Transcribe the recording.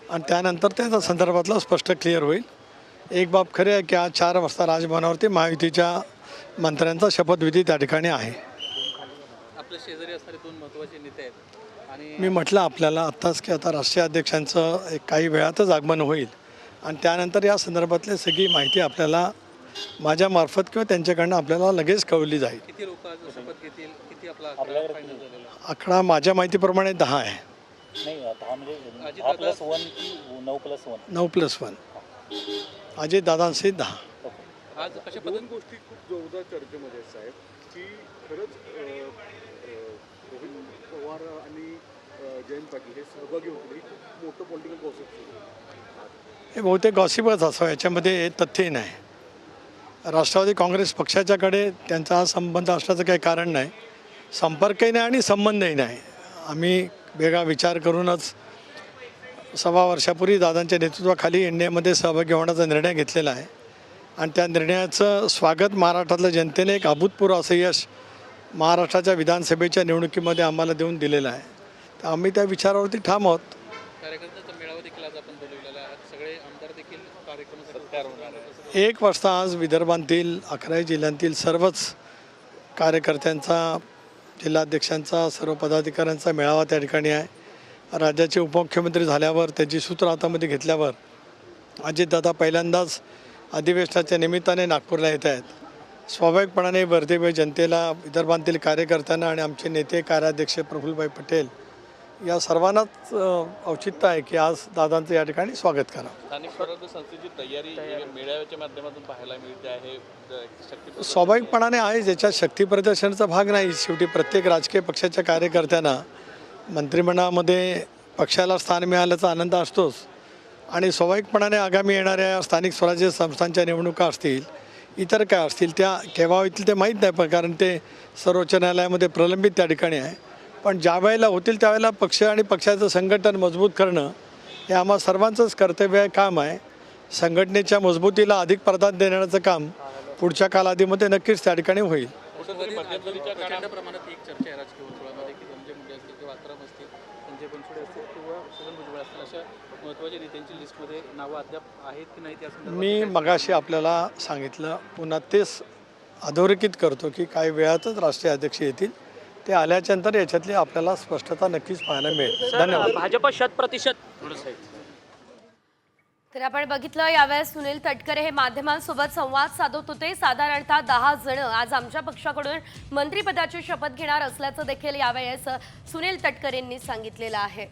आणि त्यानंतर त्या संदर्भातलं स्पष्ट क्लिअर होईल. एक बाब खरी आहे की आज 4 वाजता राजभवनावरती महायुतीच्या मंत्र्यांचा शपथविधी त्या ठिकाणी आहे. आपल्या शेजारी असणारे 2 महत्त्वाचे नेते आहेत आणि मी म्हटलं आपल्याला आत्ताच की आता राष्ट्रीय अध्यक्षांचं एक काही वेळातच आगमन होईल आणि त्यानंतर या संदर्भातली सगळी माहिती आपल्याला माझ्यामार्फत किंवा त्यांच्याकडनं आपल्याला लगेच कळवली जाईल. किती लोक आज शपथ घेतील, किती आपला फायनल झालेला आहे? आकडा माझ्या माहितीप्रमाणे 10 आहे. नाही 10 म्हणजे अजितदादा- 10+1 की 9+1? 9+1. अजितदादांशी 10. आज अशा दोन गोष्टी खूप जोरदार चर्चेमध्ये आहेत साहेब, की खरंच रोहित पवार आणि जयंत पाटील हे सहभागी होतील. ही खूप मोठं पॉलिटिकल गॉसिप हे बहुतेक गॉसिपच असावं, याच्यामध्ये तथ्यही नाही. राष्ट्रवादी काँग्रेस पक्षाच्याकडे त्यांचा हा संबंध असण्याचं काही कारण नाही, संपर्कही नाही आणि संबंधही नाही. आम्ही वेगळा विचार करूनच 6 वर्षापूर्वी दादांच्या नेतृत्वाखाली इंडियामध्ये सहभागी होण्याचा निर्णय घेतलेला आहे आणि त्या निर्णयाचं स्वागत महाराष्ट्रातल्या जनतेने एक अभूतपूर्व असं यश महाराष्ट्राच्या विधानसभेच्या निवडणुकीमध्ये आम्हाला देऊन दिलेलं आहे. तर आम्ही त्या विचारावरती ठाम आहोत. कार्यकर्त्यांचा मेळावा देखील आज आपण बोलवलेला आहे. आज सगळे आमदार देखील कार्यक्रमासाठी सत्कार होणार आहे. 1 वाजता आज विदर्भातील 11 जिल्ह्यांतील सर्वच कार्यकर्त्यांचा, जिल्हाध्यक्षांचा, सर्व पदाधिकाऱ्यांचा मेळावा त्या ठिकाणी आहे. राज्याचे उपमुख्यमंत्री झाल्यावर त्याची सूत्र हातामध्ये घेतल्यावर अजितदादा पहिल्यांदाच अधिवेशनाच्या निमित्ताने नागपूरला येत आहेत. स्वाभाविकपणाने वर्धेबाई जनतेला, विदर्भातील कार्यकर्त्यांना आणि आमचे नेते कार्याध्यक्ष प्रफुल्लभाई पटेल या सर्वांनाच औचित्य आहे की आज दादांचं या ठिकाणी स्वागत करा. स्थानिक स्वराज्य संस्थेची तयारी मेळाव्याच्या माध्यमातून पाहायला मिळते आहे. स्वाभाविकपणाने आहे, ज्याच्यात शक्ती प्रदर्शनाचा भाग नाही. शेवटी प्रत्येक राजकीय पक्षाच्या कार्यकर्त्यांना मंत्रिमंडळामध्ये पक्षाला स्थान मिळाल्याचा आनंद असतोच आणि स्वाभाविकपणाने आगामी येणाऱ्या स्थानिक स्वराज्य संस्थांच्या निवडणुका असतील, इतर काय असतील, त्या केव्हा होतील ते माहीत नाही, पण कारण ते सर्वोच्च न्यायालयामध्ये प्रलंबित त्या ठिकाणी आहे. पण ज्या वेळेला होतील त्यावेळेला पक्ष आणि पक्षाचं संघटन मजबूत करणं हे आम्हा सर्वांचंच कर्तव्य आहे, काम आहे. संघटनेच्या मजबूतीला अधिक प्राधान्य देण्याचं काम पुढच्या कालावधीमध्ये नक्कीच त्या ठिकाणी होईल. प्रचंड प्रमाणात एक चर्चा आहे राजकीय वर्तुळामध्ये की धनंजय मुंडे असतील किंवा आत्राम असतील, संजय बनसोडे असतील किंवा छगन भुजबळ असतील, अशा महत्त्वाच्या नेत्यांची लिस्टमध्ये नावं अद्याप आहेत की नाही त्या संदर्भात मी मगाशी आपल्याला सांगितलं, पुन्हा तेच अधोरेखित करतो की काही वेळातच राष्ट्रीय अध्यक्ष येतील. ते आल्याच्यानंतर याच्यातली आपल्याला स्पष्टता नक्कीच पाहायला मिळेल. धन्यवाद. भाजप 100% तर आपण बघितलं यावेळेस सुनील तटकरे हे माध्यमांसोबत संवाद साधत होते. साधारणतः 10 जण आज आमच्या पक्षाकडून मंत्रिपदाची शपथ घेणार असल्याचं देखील यावेळेस सुनील तटकरेंनी सांगितलेलं आहे.